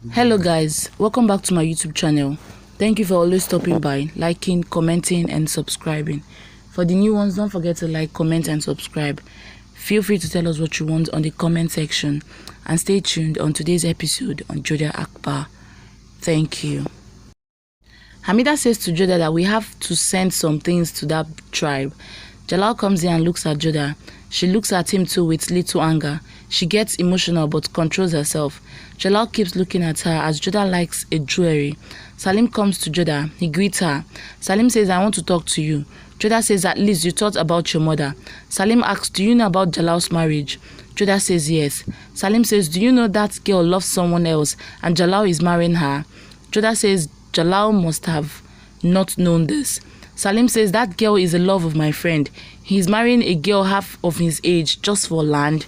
Hello guys, welcome back to my YouTube channel. Thank you for always stopping by, liking, commenting and subscribing. For the new ones, don't forget to like, comment and subscribe. Feel free to tell us what you want on the comment section and stay tuned on today's episode on Jodha Akbar. Thank you. Hamida says to Jodha that we have to send some things to that tribe. Jalal comes in and looks at Jodha. She looks at him too with little anger. She gets emotional but controls herself. Jalal keeps looking at her as Jodha likes a jewelry. Salim comes to Jodha. He greets her. Salim says, I want to talk to you. Jodha says, at least you thought about your mother. Salim asks, do you know about Jalal's marriage? Jodha says, yes. Salim says, do you know that girl loves someone else and Jalal is marrying her? Jodha says, Jalal must have not known this. Salim says, that girl is the love of my friend. He's marrying a girl half of his age just for land.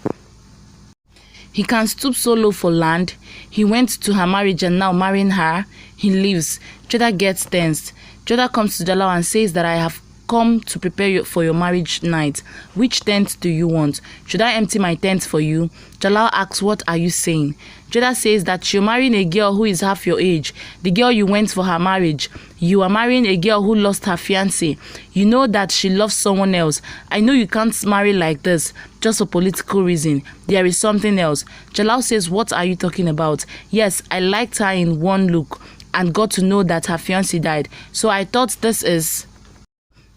He can stoop so low for land. He went to her marriage and now marrying her. He leaves. Jodha gets tensed. Jodha comes to Jalal and says that I have come to prepare you for your marriage night. Which tent do you want? Should I empty my tent for you? Jalal asks, what are you saying? Jodha says that you're marrying a girl who is half your age. The girl you went for her marriage. You are marrying a girl who lost her fiancé. You know that she loves someone else. I know you can't marry like this just for political reason. There is something else. Jalal says, what are you talking about? Yes, I liked her in one look and got to know that her fiancé died. So I thought this is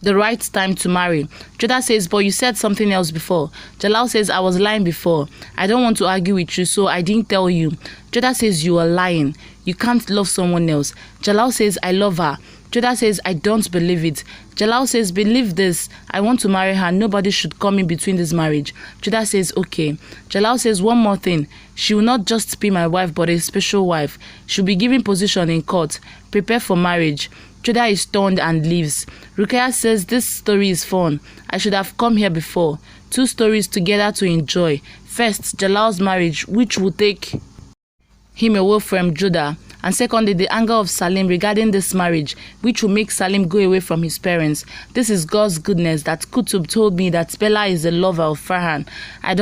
the right time to marry. Jodha says, but you said something else before. Jalal says, I was lying before. I don't want to argue with you, so I didn't tell you. Jodha says, you are lying. You can't love someone else. Jalal says, I love her. Jodha says, I don't believe it. Jalal says, believe this. I want to marry her. Nobody should come in between this marriage. Jodha says, okay. Jalal says, one more thing. She will not just be my wife, but a special wife. She'll be given position in court. Prepare for marriage. Jodha is stunned and leaves. Ruqayya says, this story is fun. I should have come here before. Two stories together to enjoy. First, Jalal's marriage, which will take him away from Jodha. And secondly, the anger of Salim regarding this marriage, which will make Salim go away from his parents. This is God's goodness that Kutub told me that Bela is the lover of Farhan. I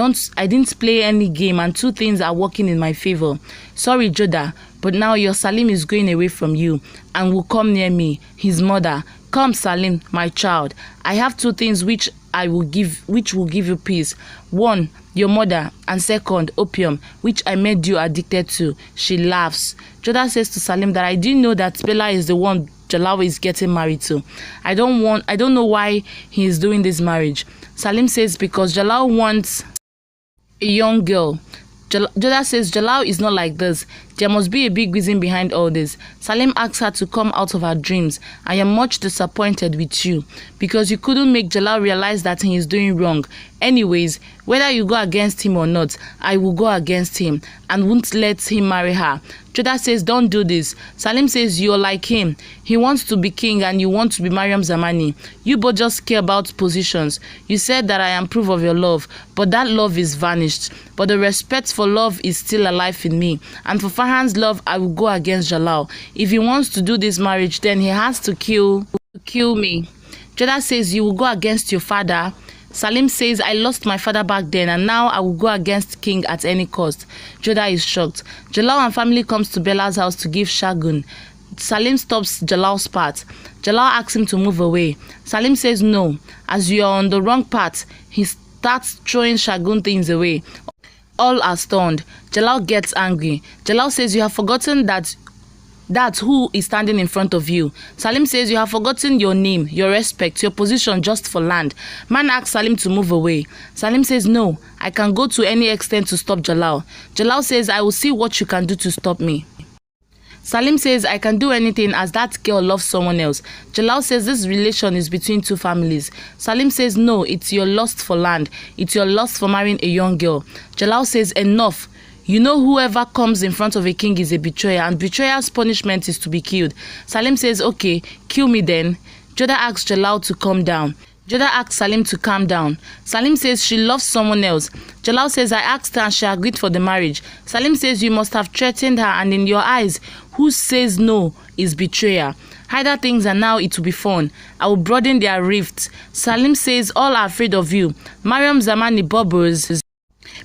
didn't play any game and two things are working in my favor. Sorry, Jodha, but now your Salim is going away from you and will come near me, his mother. Come, Salim, my child. I have two things which will give you peace. One, your mother, and second, opium, which I made you addicted to. She laughs. Jodha says to Salim that I didn't know that Bela is the one Jalal is getting married to. I don't know why he is doing this marriage. Salim says because Jalal wants a young girl. Jodha says Jalal is not like this. There must be a big reason behind all this. Salim asks her to come out of her dreams. I am much disappointed with you because you couldn't make Jalal realize that he is doing wrong. Anyways, whether you go against him or not, I will go against him and won't let him marry her. Jodha says, don't do this. Salim says, you're like him. He wants to be king and you want to be Mariam Zamani. You both just care about positions. You said that I am proof of your love, but that love is vanished. But the respect for love is still alive in me. And for Farhan's love, I will go against Jalal. If he wants to do this marriage, then he has to kill me. Jodha says, you will go against your father. Salim says, I lost my father back then and now I will go against king at any cost. Jodha is shocked. Jalal and family comes to Bela's house to give shagun. Salim stops Jalal's path. Jalal asks him to move away. Salim says no, as you are on the wrong path. He starts throwing shagun things away. All are stunned. Jalal gets angry. Jalal says, you have forgotten that's who is standing in front of you. Salim says, you have forgotten your name, your respect, your position just for land. Man asks Salim to move away. Salim says, no, I can go to any extent to stop Jalal. Jalal says, I will see what you can do to stop me. Salim says, I can do anything as that girl loves someone else. Jalal says this relation is between two families. Salim says, no, it's your lust for land. It's your lust for marrying a young girl. Jalal says, enough. You know whoever comes in front of a king is a betrayer and betrayer's punishment is to be killed. Salim says, okay, kill me then. Jodha asks Jalal to calm down. Jodha asks Salim to calm down. Salim says she loves someone else. Jalal says, I asked her and she agreed for the marriage. Salim says, you must have threatened her and in your eyes, who says no is betrayer. Either things and now it will be fun. I will broaden their rifts. Salim says, all are afraid of you. Mariam Zamani bubbles.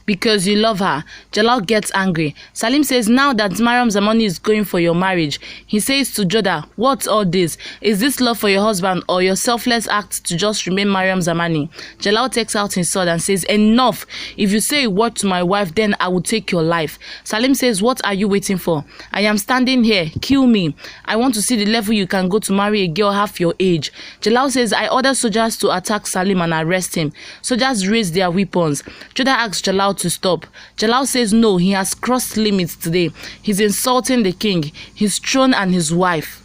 because you love her. Jalal gets angry. Salim says, now that Mariam Zamani is going for your marriage, he says to Jodha, what's all this? Is this love for your husband or your selfless act to just remain Mariam Zamani? Jalal takes out his sword and says, enough. If you say a word to my wife, then I will take your life. Salim says, what are you waiting for? I am standing here. Kill me. I want to see the level you can go to marry a girl half your age. Jalal says, I order soldiers to attack Salim and arrest him. Soldiers raise their weapons. Jodha asks Jalal to stop. Jalal says no, he has crossed limits today. He's insulting the king, his throne and his wife.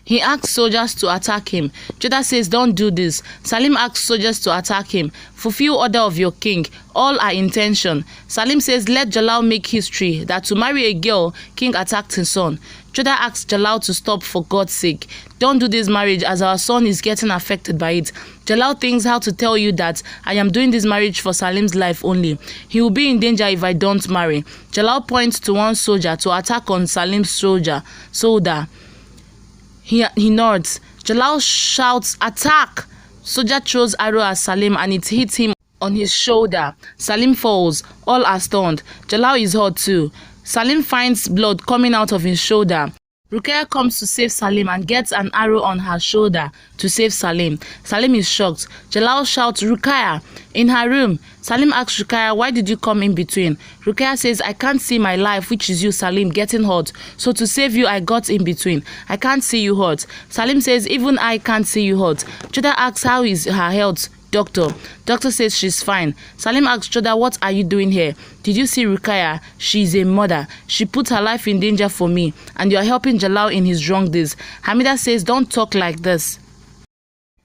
He asks soldiers to attack him. Jodha says, don't do this. Salim asks soldiers to attack him. Fulfill order of your king. All are intention. Salim says, let Jalal make history that to marry a girl, king attacked his son. Jodha asks Jalal to stop for God's sake. Don't do this marriage as our son is getting affected by it. Jalal thinks how to tell you that I am doing this marriage for Salim's life only. He will be in danger if I don't marry. Jalal points to one soldier to attack on Salim's shoulder. He nods. Jalal shouts, attack! Soldier throws arrow at Salim and it hits him on his shoulder. Salim falls. All are stunned. Jalal is hurt too. Salim finds blood coming out of his shoulder. Ruqayyah comes to save Salim and gets an arrow on her shoulder to save Salim. Salim is shocked. Jalal shouts, Ruqayyah! In her room, Salim asks Ruqayyah, why did you come in between? Ruqayyah says, I can't see my life, which is you, Salim, getting hurt. So to save you, I got in between. I can't see you hurt. Salim says, even I can't see you hurt. Jodha asks, how is her health? Doctor says she's fine. Salim asks Jodha, what are you doing here? Did you see Ruqayyah? She's a mother. She put her life in danger for me. And you are helping Jalal in his wrong deeds. Hamida says, don't talk like this.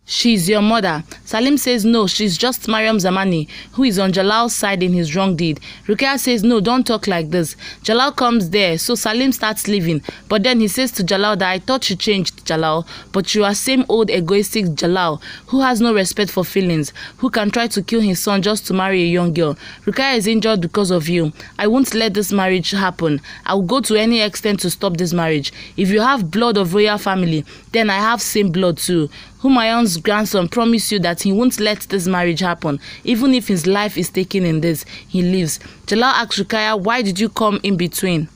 She's your mother. Salim says no, she's just Mariam Zamani, who is on Jalal's side in his wrong deed. Ruqayyah says no, don't talk like this. Jalal comes there, so Salim starts leaving. But then he says to Jalal that I thought you changed, Jalal, but you are same old egoistic Jalal, who has no respect for feelings, who can try to kill his son just to marry a young girl. Ruqayyah is injured because of you. I won't let this marriage happen. I will go to any extent to stop this marriage. If you have blood of royal family, then I have same blood too. Humayun's grandson promised you that he won't let this marriage happen. Even if his life is taken in this, he lives. Jalal asks Ruqayyah, why did you come in between?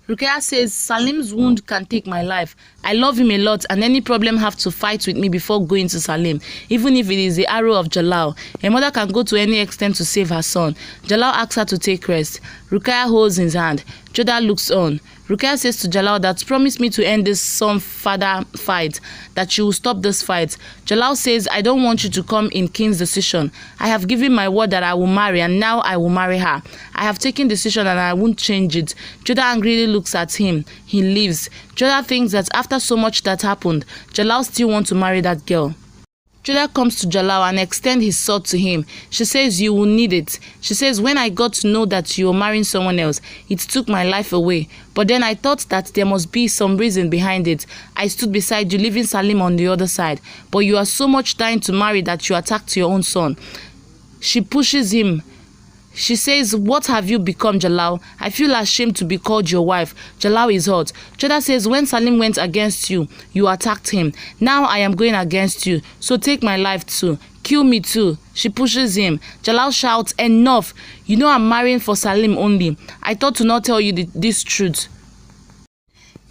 Ruqayyah says, Salim's wound can take my life. I love him a lot and any problem have to fight with me before going to Salim, even if it is the arrow of Jalal. A mother can go to any extent to save her son. Jalal asks her to take rest. Ruqayyah holds his hand. Jodha looks on. Ruqayyah says to Jalal that promise me to end this son-father fight, that you will stop this fight. Jalal says, I don't want you to come in king's decision. I have given my word that I will marry and now I will marry her. I have taken decision and I won't change it. Jodha angrily looks at him. He leaves. Jodha thinks that after so much that happened, Jalal still wants to marry that girl. Jodha comes to Jalal and extends his sword to him. She says, you will need it. She says, when I got to know that you were marrying someone else, it took my life away. But then I thought that there must be some reason behind it. I stood beside you, leaving Salim on the other side. But you are so much dying to marry that you attacked your own son. She pushes him. She says, what have you become, Jalal? I feel ashamed to be called your wife. Jalal is hurt. Jodha says, when Salim went against you, you attacked him. Now I am going against you. So take my life too. Kill me too. She pushes him. Jalal shouts, enough. You know I'm marrying for Salim only. I thought to not tell you this truth.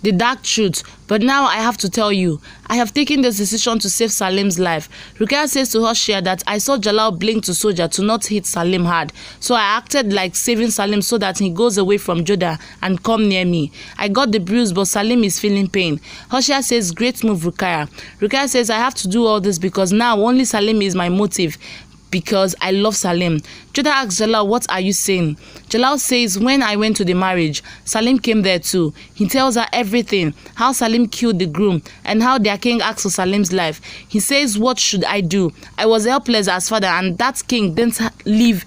The dark truth, but now I have to tell you. I have taken this decision to save Salim's life. Ruqayyah says to Hoshia that I saw Jalal blink to soldier to not hit Salim hard, so I acted like saving Salim so that he goes away from Jodha and come near me. I got the bruise, but Salim is feeling pain. Hoshia says, great move, Ruqayyah. Ruqayyah says, I have to do all this because now only Salim is my motive. Because I love Salim. Jodha asks Jalal, what are you saying? Jalal says, when I went to the marriage, Salim came there too. He tells her everything, how Salim killed the groom and how their king asked for Salim's life. He says, what should I do? I was helpless as father and that king didn't leave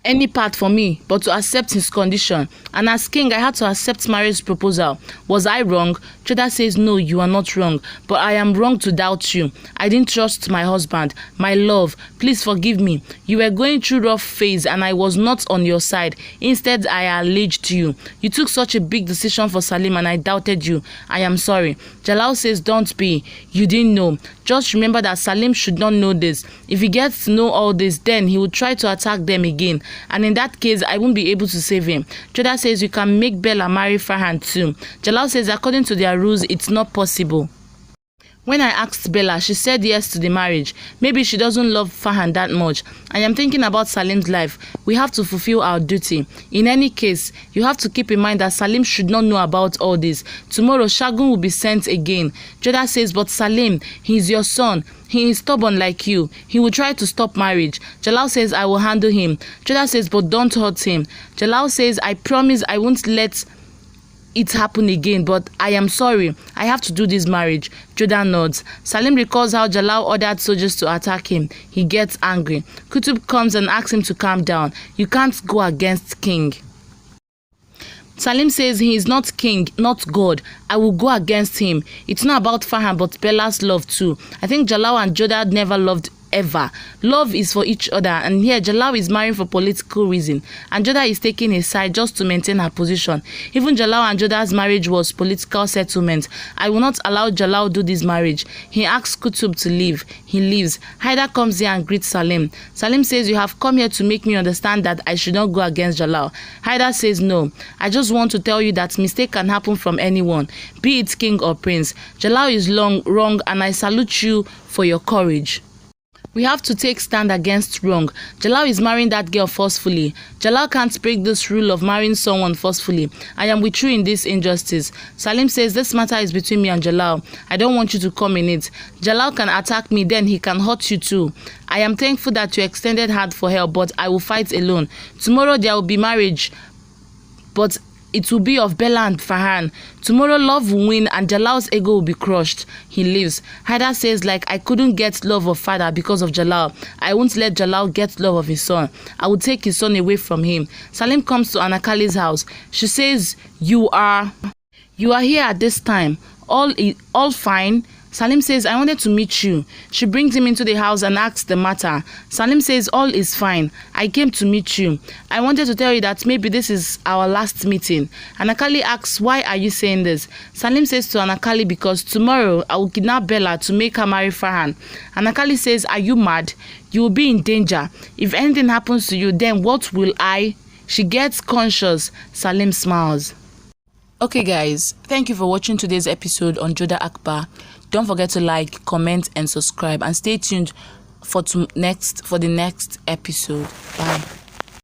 any part for me but to accept his condition, and as king I had to accept marriage proposal. Was I wrong? Jodha says, no, you are not wrong, but I am wrong to doubt you. I didn't trust my husband, my love. Please forgive me. You were going through rough phase and I was not on your side. Instead I alleged you. You took such a big decision for Salim and I doubted you. I am sorry. Jalal says, don't be. You didn't know. Just remember that Salim should not know this. If he gets to know all this, then he will try to attack them again. and in that case, I won't be able to save him. Jodha says you can make Bela marry Farhan too. Jalal says according to their rules, it's not possible. When I asked Bela, she said yes to the marriage. Maybe she doesn't love Farhan that much. I am thinking about Salim's life. We have to fulfill our duty. In any case, you have to keep in mind that Salim should not know about all this. Tomorrow, Shagun will be sent again. Jodha says, but Salim, he is your son. He is stubborn like you. He will try to stop marriage. Jalal says, I will handle him. Jodha says, but don't hurt him. Jalal says, I promise I won't let it happen again, but I am sorry. I have to do this marriage. Jodha nods. Salim recalls how Jalal ordered soldiers to attack him. He gets angry. Kutub comes and asks him to calm down. You can't go against king. Salim says he is not king, not God. I will go against him. It's not about Farhan, but Bela's love too. I think Jalal and Jodha never loved ever. Love is for each other, and here Jalal is marrying for political reason, and Jodha is taking his side just to maintain her position. Even Jalal and Jodha's marriage was political settlement. I will not allow Jalal do this marriage. He asks Kutub to leave. He leaves. Haida comes here and greets Salim. Salim says, you have come here to make me understand that I should not go against Jalal. Haida says, no. I just want to tell you that mistake can happen from anyone, be it king or prince. Jalal is wrong, and I salute you for your courage. We have to take stand against wrong. Jalal is marrying that girl forcefully. Jalal can't break this rule of marrying someone forcefully. I am with you in this injustice. Salim says this matter is between me and Jalal. I don't want you to come in it. Jalal can attack me, then he can hurt you too. I am thankful that you extended hand for help, but I will fight alone. Tomorrow there will be marriage, but it will be of Bela and Farhan. Tomorrow love will win and Jalal's ego will be crushed. He leaves. Haida says, like I couldn't get love of father because of Jalal. I won't let Jalal get love of his son. I will take his son away from him. Salim comes to Anakali's house. She says, you are here at this time. All fine? Salim says, I wanted to meet you. She brings him into the house and asks the matter. Salim says, all is fine. I came to meet you. I wanted to tell you that maybe this is our last meeting. Anakali asks, why are you saying this? Salim says to Anakali, because tomorrow I will kidnap Bela to make her marry Farhan. Anakali says, are you mad? You will be in danger. If anything happens to you, then what will I? She gets conscious. Salim smiles. Okay guys, thank you for watching today's episode on Jodha Akbar. Don't forget to like, comment and subscribe, and stay tuned for the next episode. Bye.